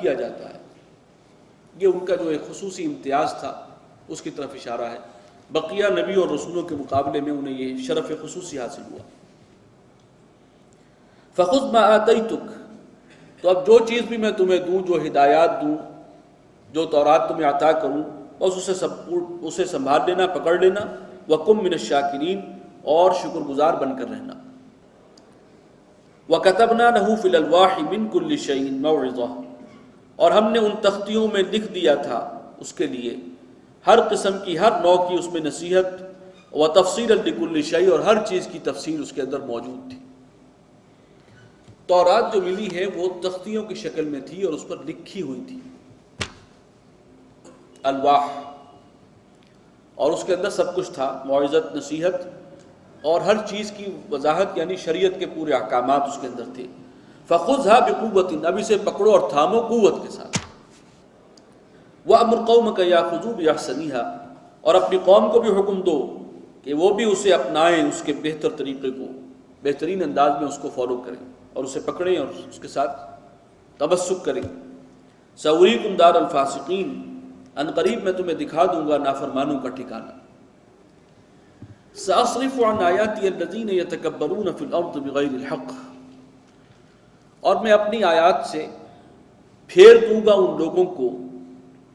کیا جاتا ہے۔ یہ ان کا جو ایک خصوصی امتیاز تھا اس کی طرف اشارہ ہے۔ بقیہ نبی اور رسولوں کے مقابلے میں انہیں یہ شرف خصوصی حاصل ہوا۔ فَخُذْ مَا آتَيْتُكَ، تو اب جو چیز بھی میں تمہیں دوں، جو ہدایات دوں، جو تورات تمہیں عطا کروں، بس اسے سنبھال لینا، پکڑ لینا۔ وَكُن مِّنَ الشَّاكِرِينَ، اور شکر گزار بن کر رہنا۔ وَكَتَبْنَا لَهُ فِي الْأَلْوَاحِ مِن كُلِّ شَيْءٍ مَوْعِظَةً، اور ہم نے ان تختیوں میں لکھ دیا تھا اس کے لیے ہر قسم کی، ہر نوع کی اس میں نصیحت، وَتَفْصِيلًا لِكُلِّ شَيْءٍ، اور ہر چیز کی تفصیل اس کے اندر موجود تھی۔ تورات جو ملی ہے وہ تختیوں کی شکل میں تھی اور اس پر لکھی ہوئی تھی، الواح، اور اس کے اندر سب کچھ تھا، موعظت، نصیحت اور ہر چیز کی وضاحت، یعنی شریعت کے پورے احکامات اس کے اندر تھے۔ فَخُذْهَا بِقُوَّةٍ، اب اسے پکڑو اور تھامو قوت کے ساتھ۔ وَأَمُرْ قَوْمَكَ يَأْخُذُوا بِأَحْسَنِهَا، اور اپنی قوم کو بھی حکم دو کہ وہ بھی اسے اپنائیں، اس کے بہتر طریقے کو، بہترین انداز میں اس کو فالو کریں اور اسے پکڑیں اور اس کے ساتھ تمسک کریں۔ سَأُرِيكُمْ دَارَ الْفَاسِقِينَ، ان قریب میں تمہیں دکھا دوں گا نافرمانوں کا ٹھکانہ۔ سَأَصْرِفُ عَنْ آيَاتِيَ الَّذِينَ يَتَكَبَّرُونَ فِي الْأَرْضِ بِغَيْرِ الْحَقِّ، اور میں اپنی آیات سے پھیر دوں گا ان لوگوں کو،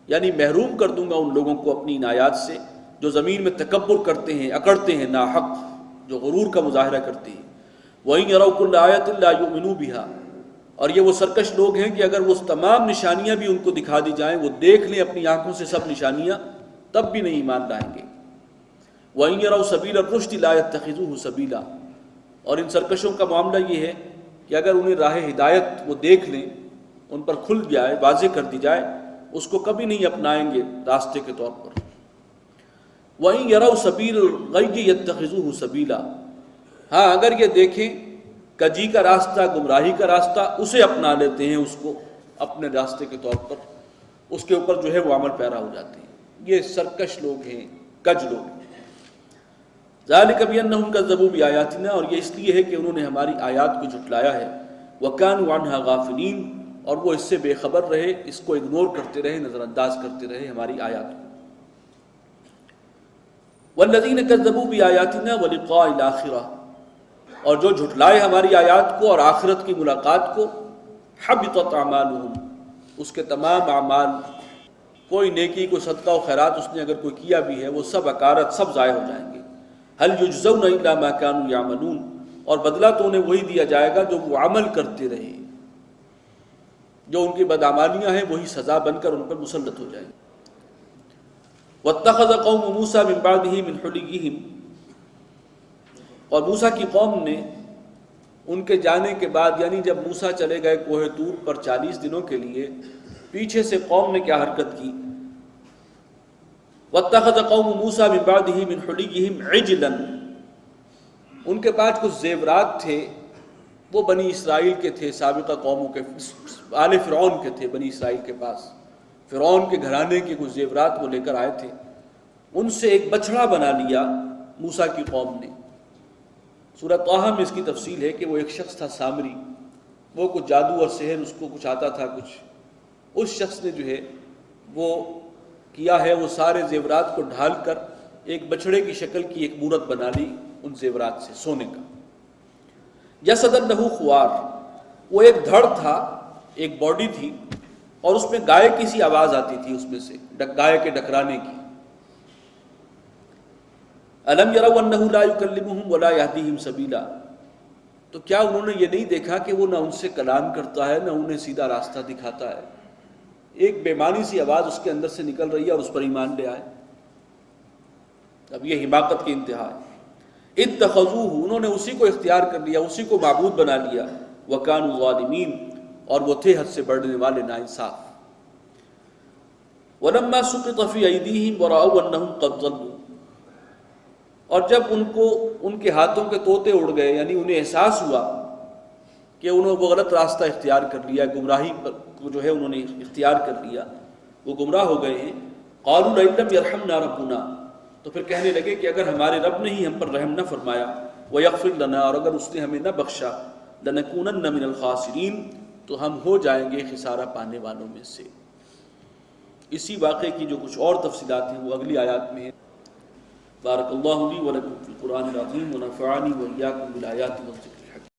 یعنی محروم کر دوں گا ان لوگوں کو اپنی ان آیات سے جو زمین میں تکبر کرتے ہیں، اکڑتے ہیں ناحق، جو غرور کا مظاہرہ کرتے ہیں۔ وَإِنْ يَرَوْا كُلَّ آيَةٍ لَا يُؤْمِنُوا بِهَا، اور یہ وہ سرکش لوگ ہیں کہ اگر وہ تمام نشانیاں بھی ان کو دکھا دی جائیں، وہ دیکھ لیں اپنی آنکھوں سے سب نشانیاں، تب بھی نہیں ایمان لائیں گے۔ وَإِنْ يَرَوْا سَبِيلَ الرُّشْدِ لَا يَتَّخِذُوهُ سَبِيلًا، اور ان سرکشوں کا معاملہ یہ ہے کہ اگر انہیں راہ ہدایت وہ دیکھ لیں، ان پر کھل جائے، واضح کر دی جائے، اس کو کبھی نہیں اپنائیں گے راستے کے طور پر۔ وَإِنْ يَرَوْا سَبِيلَ الْغَيِّ يَتَّخِذُوهُ سَبِيلًا، ہاں اگر یہ دیکھیں کجی کا راستہ، گمراہی کا راستہ، اسے اپنا لیتے ہیں، اس کو اپنے راستے کے طور پر، اس کے اوپر جو ہے وہ عمل پیرا ہو جاتے ہیں۔ یہ سرکش لوگ ہیں، کج لوگ ہیں۔ ذَلِكَ بِأَنَّهُمْ كَذَّبُوا بِآيَاتِنَا، اور یہ اس لیے ہے کہ انہوں نے ہماری آیات کو جھٹلایا ہے۔ وَكَانُوا عَنْهَا غَافِلِينَ، اور وہ اس سے بے خبر رہے، اس کو اگنور کرتے رہے، نظر انداز کرتے رہے ہماری آیات کو۔ وَالَّذِينَ كَذَّبُوا بِآيَاتِنَا وَلِقَاءِ الْآخِرَةِ، اور جو جھٹلائے ہماری آیات کو اور آخرت کی ملاقات کو، حبطت اعمالهم، اس کے تمام اعمال، کوئی نیکی، کوئی صدقہ و خیرات اس نے اگر کوئی کیا بھی ہے، وہ سب اکارت، سب ضائع ہو جائیں گے۔ هل يجزون الا ما كانوا يعملون، اور بدلہ تو انہیں وہی دیا جائے گا جو وہ عمل کرتے رہے، جو ان کی بدعمالیاں ہیں وہی سزا بن کر ان پر مسلط ہو جائے گی۔ واتخذ قوم موسیٰ من بعدہ من حلیہم، اور موسیٰ کی قوم نے ان کے جانے کے بعد، یعنی جب موسیٰ چلے گئے کوہ طور پر 40 دنوں کے لیے، پیچھے سے قوم نے کیا حرکت کی۔ واتخذ قوم موسیٰ من بعدہ من حلیہم عجلا، ان کے پاس کچھ زیورات تھے، وہ بنی اسرائیل کے تھے، سابقہ قوموں کے، آل فرعون کے تھے بنی اسرائیل کے پاس، فرعون کے گھرانے کے کچھ زیورات وہ لے کر آئے تھے، ان سے ایک بچڑا بنا لیا موسیٰ کی قوم نے۔ سورہ طٰہٰ میں اس کی تفصیل ہے کہ وہ ایک شخص تھا سامری، وہ کچھ جادو اور سحر اس کو کچھ آتا تھا کچھ، اس شخص نے جو ہے وہ کیا ہے، وہ سارے زیورات کو ڈھال کر ایک بچڑے کی شکل کی ایک مورت بنا لی ان زیورات سے، سونے کا۔ جسد لہ خوار، وہ ایک دھڑ تھا، ایک باڈی تھی، اور اس میں گائے کی سی آواز آتی تھی، اس میں سے گائے کے ڈکرانے کی۔ الم یروا انہ لا یکلمہم ولا یہدیہم سبیلا، تو کیا انہوں نے یہ نہیں دیکھا کہ وہ نہ ان سے کلام کرتا ہے، نہ انہیں سیدھا راستہ دکھاتا ہے؟ ایک بے معنی سی آواز اس کے اندر سے نکل رہی ہے اور اس پر ایمان لے آئے۔ اب یہ حماقت کی انتہا ہے۔ اتخذوہ، انہوں نے اسی کو اختیار کر لیا، اسی کو معبود بنا لیا۔ وکانوا ظالمین، اور وہ تھے حد سے بڑھنے والے ناانصاف۔ ولما سقط فی ایدیہم ورأوا انہم قد ضلوا، اور جب ان کے ہاتھوں کے طوطے اڑ گئے، یعنی انہیں احساس ہوا کہ انہوں نے وہ غلط راستہ اختیار کر لیا، گمراہی کو جو ہے انہوں نے اختیار کر لیا، وہ گمراہ ہو گئے ہیں۔ قالوا لئن لم یرحمنا ربنا، تو پھر کہنے لگے کہ اگر ہمارے رب نے ہی ہم پر رحم نہ فرمایا، ویغفر لنا، اور اگر اس نے ہمیں نہ بخشا، لنکونن من الخاسرین، تو ہم ہو جائیں گے خسارہ پانے والوں میں سے۔ اسی واقعے کی جو کچھ اور تفصیلات ہیں وہ اگلی آیات میں ہیں۔ بارک اللہ لی و لکم فی القرآن العظیم ونفعنی و ایاکم بالآیات والذکر